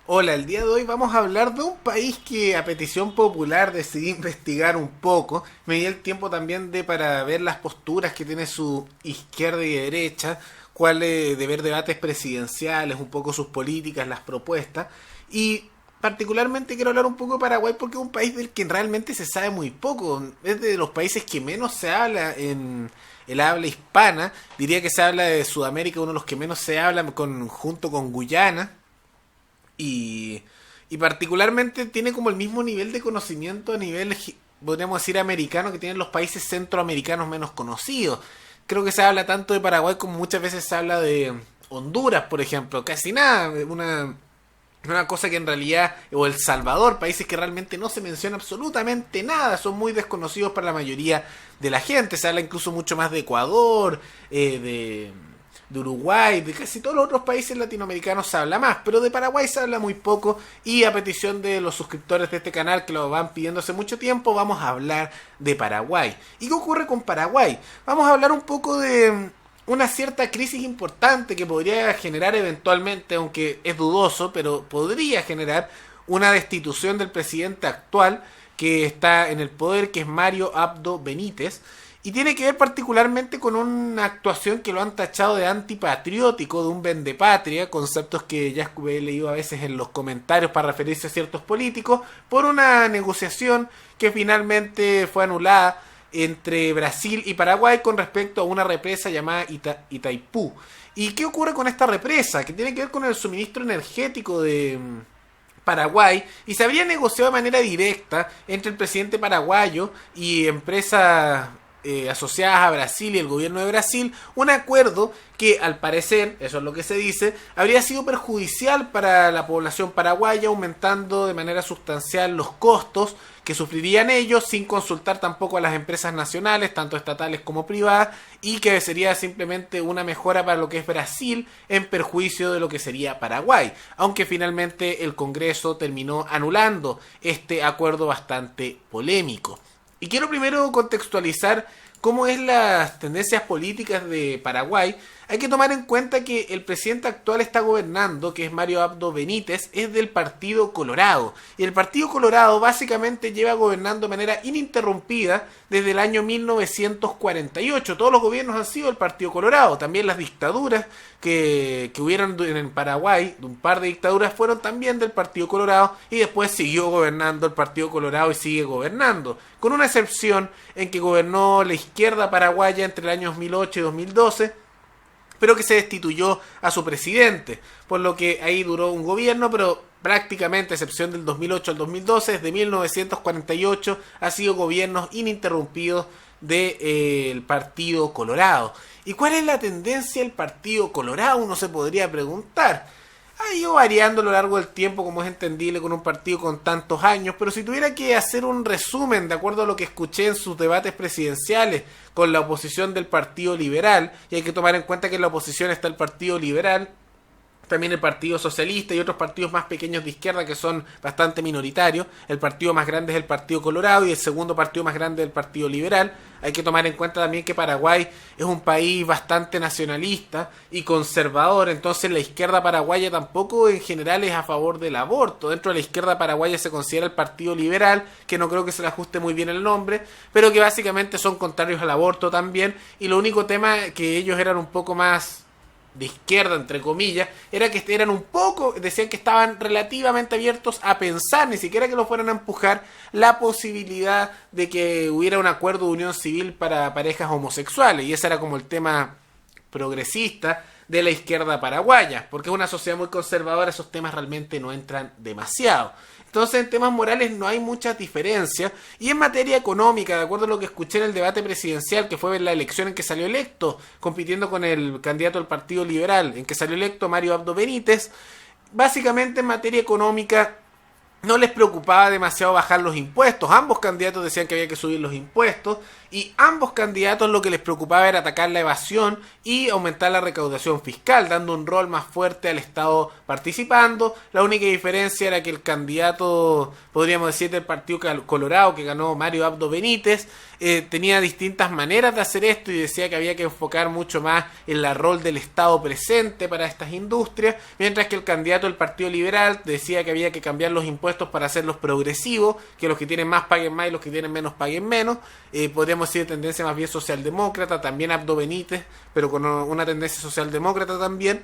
Hola, el día de hoy vamos a hablar de un país que a petición popular decidí investigar un poco. Me di el tiempo también para ver las posturas que tiene su izquierda y derecha, de ver debates presidenciales, un poco sus políticas, las propuestas. Y particularmente quiero hablar un poco de Paraguay porque es un país del que realmente se sabe muy poco. Es de los países que menos se habla en el habla hispana. Diría que se habla de Sudamérica, uno de los que menos se habla junto con Guyana. Y, y particularmente tiene como el mismo nivel de conocimiento a nivel, podríamos decir, americano que tienen los países centroamericanos menos conocidos. Creo que se habla tanto de Paraguay como muchas veces se habla de Honduras, por ejemplo. Casi nada, una cosa que en realidad, o El Salvador, países que realmente no se menciona absolutamente nada, son muy desconocidos para la mayoría de la gente. Se habla incluso mucho más de Ecuador, de Uruguay, de casi todos los otros países latinoamericanos se habla más, pero de Paraguay se habla muy poco y a petición de los suscriptores de este canal que lo van pidiendo hace mucho tiempo, vamos a hablar de Paraguay. ¿Y qué ocurre con Paraguay? Vamos a hablar un poco de una cierta crisis importante que podría generar eventualmente, aunque es dudoso, pero podría generar una destitución del presidente actual que está en el poder, que es Mario Abdo Benítez. Y tiene que ver particularmente con una actuación que lo han tachado de antipatriótico, de un vendepatria, conceptos que ya he leído a veces en los comentarios para referirse a ciertos políticos, por una negociación que finalmente fue anulada entre Brasil y Paraguay con respecto a una represa llamada Itaipú. ¿Y qué ocurre con esta represa? Que tiene que ver con el suministro energético de Paraguay, y se habría negociado de manera directa entre el presidente paraguayo y empresas asociadas a Brasil y el gobierno de Brasil, un acuerdo que al parecer, eso es lo que se dice, habría sido perjudicial para la población paraguaya, aumentando de manera sustancial los costos que sufrirían ellos sin consultar tampoco a las empresas nacionales, tanto estatales como privadas, y que sería simplemente una mejora para lo que es Brasil en perjuicio de lo que sería Paraguay, aunque finalmente el Congreso terminó anulando este acuerdo bastante polémico. Y quiero primero contextualizar cómo es las tendencias políticas de Paraguay. Hay que tomar en cuenta que el presidente actual está gobernando, que es Mario Abdo Benítez, es del Partido Colorado. Y el Partido Colorado básicamente lleva gobernando de manera ininterrumpida desde el año 1948. Todos los gobiernos han sido del Partido Colorado. También las dictaduras que hubieron en Paraguay, un par de dictaduras, fueron también del Partido Colorado. Y después siguió gobernando el Partido Colorado y sigue gobernando. Con una excepción en que gobernó la izquierda paraguaya entre el año 2008 y 2012, pero que se destituyó a su presidente, por lo que ahí duró un gobierno, pero prácticamente, a excepción del 2008 al 2012, desde 1948 ha sido gobiernos ininterrumpidos del Partido Colorado. ¿Y cuál es la tendencia del Partido Colorado? Uno se podría preguntar. Ha ido variando a lo largo del tiempo, como es entendible con un partido con tantos años, pero si tuviera que hacer un resumen de acuerdo a lo que escuché en sus debates presidenciales con la oposición del Partido Liberal, y hay que tomar en cuenta que en la oposición está el Partido Liberal, también el Partido Socialista y otros partidos más pequeños de izquierda que son bastante minoritarios. El partido más grande es el Partido Colorado y el segundo partido más grande es el Partido Liberal. Hay que tomar en cuenta también que Paraguay es un país bastante nacionalista y conservador, entonces la izquierda paraguaya tampoco en general es a favor del aborto. Dentro de la izquierda paraguaya se considera el Partido Liberal, que no creo que se le ajuste muy bien el nombre, pero que básicamente son contrarios al aborto también, y lo único tema que ellos eran un poco más de izquierda, entre comillas, era que eran un poco, decían que estaban relativamente abiertos a pensar, ni siquiera que lo fueran a empujar, la posibilidad de que hubiera un acuerdo de unión civil para parejas homosexuales, y ese era como el tema progresista de la izquierda paraguaya, porque es una sociedad muy conservadora, esos temas realmente no entran demasiado. Entonces en temas morales no hay muchas diferencias, y en materia económica, de acuerdo a lo que escuché en el debate presidencial, que fue en la elección en que salió electo, compitiendo con el candidato del Partido Liberal, en que salió electo Mario Abdo Benítez, básicamente en materia económica no les preocupaba demasiado bajar los impuestos. Ambos candidatos decían que había que subir los impuestos y ambos candidatos lo que les preocupaba era atacar la evasión y aumentar la recaudación fiscal, dando un rol más fuerte al Estado participando. La única diferencia era que el candidato, podríamos decir, del Partido Colorado, que ganó Mario Abdo Benítez, tenía distintas maneras de hacer esto y decía que había que enfocar mucho más en el rol del Estado presente para estas industrias, mientras que el candidato del Partido Liberal decía que había que cambiar los impuestos para hacerlos progresivos, que los que tienen más paguen más y los que tienen menos paguen menos. Podríamos decir de tendencia más bien socialdemócrata, también Abdo Benítez, pero con una tendencia socialdemócrata también.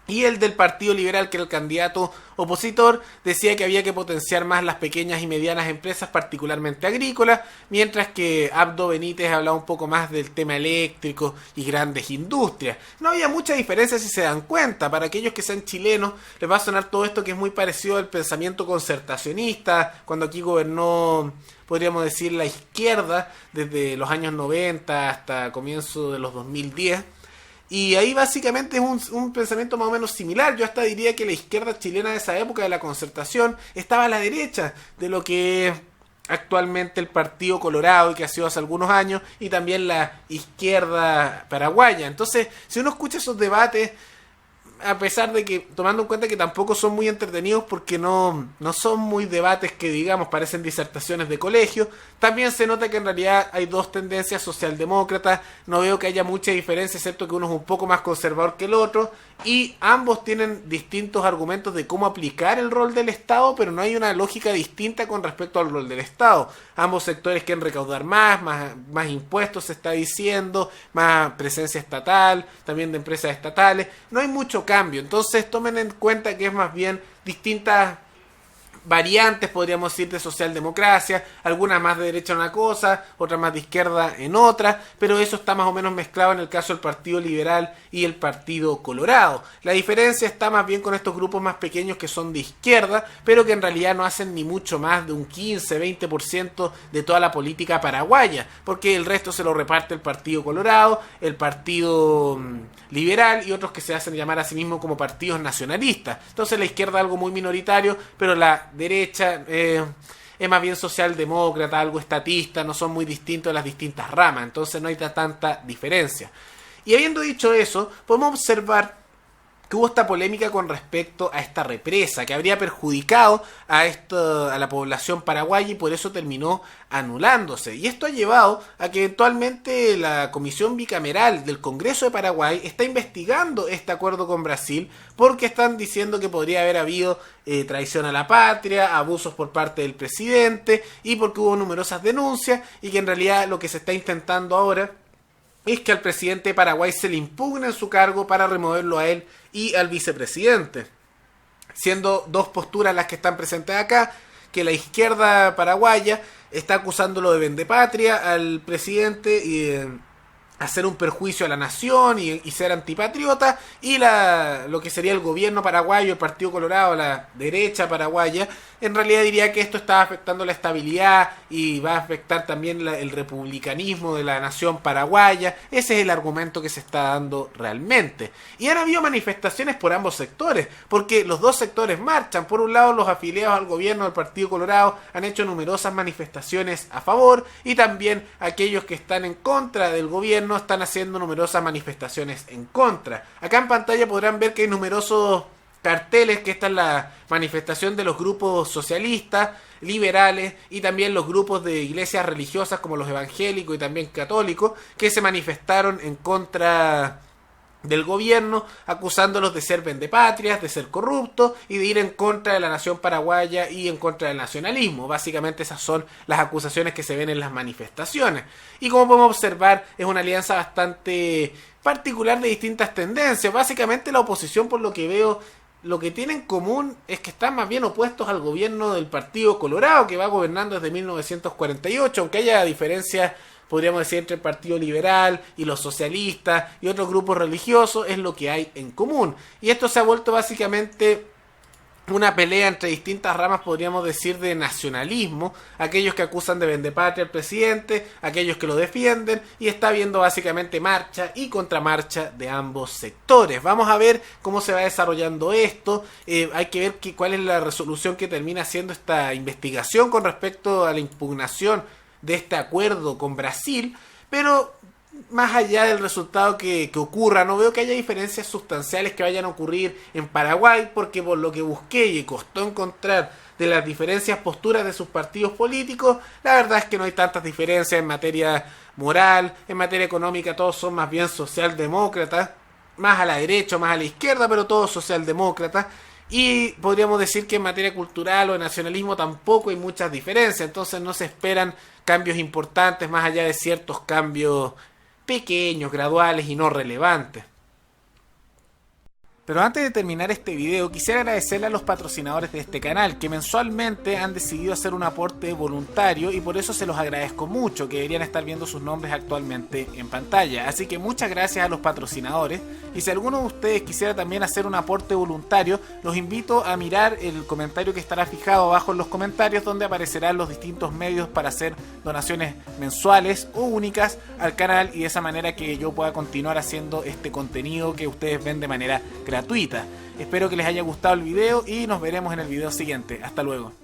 Y el del Partido Liberal, que era el candidato opositor, decía que había que potenciar más las pequeñas y medianas empresas, particularmente agrícolas, mientras que Abdo Benítez hablaba un poco más del tema eléctrico y grandes industrias. No había mucha diferencia si se dan cuenta. Para aquellos que sean chilenos, les va a sonar todo esto que es muy parecido al pensamiento concertacionista, cuando aquí gobernó, podríamos decir, la izquierda, desde los años 90 hasta comienzo de los 2010. Y ahí básicamente es un pensamiento más o menos similar. Yo hasta diría que la izquierda chilena de esa época de la concertación estaba a la derecha de lo que es actualmente el Partido Colorado y que ha sido hace algunos años, y también la izquierda paraguaya. Entonces, si uno escucha esos debates, a pesar de que, tomando en cuenta que tampoco son muy entretenidos porque no son muy debates que digamos, parecen disertaciones de colegio, también se nota que en realidad hay dos tendencias socialdemócratas. No veo que haya mucha diferencia, excepto que uno es un poco más conservador que el otro, y ambos tienen distintos argumentos de cómo aplicar el rol del Estado, pero no hay una lógica distinta con respecto al rol del Estado. Ambos sectores quieren recaudar más impuestos, se está diciendo, más presencia estatal, también de empresas estatales. No hay mucho cambio, entonces tomen en cuenta que es más bien distintas variantes, podríamos decir, de socialdemocracia, algunas más de derecha en una cosa, otras más de izquierda en otra, pero eso está más o menos mezclado en el caso del Partido Liberal y el Partido Colorado. La diferencia está más bien con estos grupos más pequeños que son de izquierda, pero que en realidad no hacen ni mucho más de un 15-20% de toda la política paraguaya, porque el resto se lo reparte el Partido Colorado, el Partido Liberal y otros que se hacen llamar a sí mismos como partidos nacionalistas. Entonces la izquierda es algo muy minoritario, pero la derecha es más bien socialdemócrata, algo estatista, no son muy distintos de las distintas ramas, entonces no hay tanta diferencia. Y habiendo dicho eso, podemos observar que hubo esta polémica con respecto a esta represa que habría perjudicado a la población paraguaya y por eso terminó anulándose. Y esto ha llevado a que eventualmente la Comisión Bicameral del Congreso de Paraguay está investigando este acuerdo con Brasil porque están diciendo que podría haber habido traición a la patria, abusos por parte del presidente y porque hubo numerosas denuncias y que en realidad lo que se está intentando ahora es que al presidente de Paraguay se le impugne en su cargo para removerlo a él y al vicepresidente. Siendo dos posturas las que están presentes acá, que la izquierda paraguaya está acusándolo de vendepatria al presidente y hacer un perjuicio a la nación y ser antipatriota, y lo que sería el gobierno paraguayo, el Partido Colorado, la derecha paraguaya, en realidad diría que esto está afectando la estabilidad y va a afectar también el republicanismo de la nación paraguaya. Ese es el argumento que se está dando realmente. Y han habido manifestaciones por ambos sectores, porque los dos sectores marchan. Por un lado, los afiliados al gobierno del Partido Colorado han hecho numerosas manifestaciones a favor, y también aquellos que están en contra del gobierno están haciendo numerosas manifestaciones en contra. Acá en pantalla podrán ver que hay numerosos carteles, que esta es la manifestación de los grupos socialistas, liberales y también los grupos de iglesias religiosas como los evangélicos y también católicos, que se manifestaron en contra del gobierno, acusándolos de ser vendepatrias, de ser corruptos y de ir en contra de la nación paraguaya y en contra del nacionalismo. Básicamente esas son las acusaciones que se ven en las manifestaciones. Y como podemos observar, es una alianza bastante particular de distintas tendencias. Básicamente la oposición, por lo que veo, lo que tienen en común es que están más bien opuestos al gobierno del Partido Colorado, que va gobernando desde 1948, aunque haya diferencias, podríamos decir, entre el Partido Liberal y los socialistas y otros grupos religiosos, es lo que hay en común. Y esto se ha vuelto básicamente una pelea entre distintas ramas, podríamos decir, de nacionalismo, aquellos que acusan de vendepatria al presidente, aquellos que lo defienden, y está habiendo básicamente marcha y contramarcha de ambos sectores. Vamos a ver cómo se va desarrollando esto. Hay que ver cuál es la resolución que termina haciendo esta investigación con respecto a la impugnación de este acuerdo con Brasil, pero más allá del resultado que ocurra, no veo que haya diferencias sustanciales que vayan a ocurrir en Paraguay, porque por lo que busqué y costó encontrar de las diferentes posturas de sus partidos políticos, la verdad es que no hay tantas diferencias en materia moral, en materia económica todos son más bien socialdemócratas, más a la derecha, más a la izquierda, pero todos socialdemócratas. Y podríamos decir que en materia cultural o de nacionalismo tampoco hay muchas diferencias, entonces no se esperan cambios importantes más allá de ciertos cambios pequeños, graduales y no relevantes. Pero antes de terminar este video, quisiera agradecerle a los patrocinadores de este canal, que mensualmente han decidido hacer un aporte voluntario y por eso se los agradezco mucho, que deberían estar viendo sus nombres actualmente en pantalla. Así que muchas gracias a los patrocinadores, y si alguno de ustedes quisiera también hacer un aporte voluntario, los invito a mirar el comentario que estará fijado abajo en los comentarios, donde aparecerán los distintos medios para hacer donaciones mensuales o únicas al canal, y de esa manera que yo pueda continuar haciendo este contenido que ustedes ven de manera gratuita. Espero que les haya gustado el video y nos veremos en el video siguiente. Hasta luego.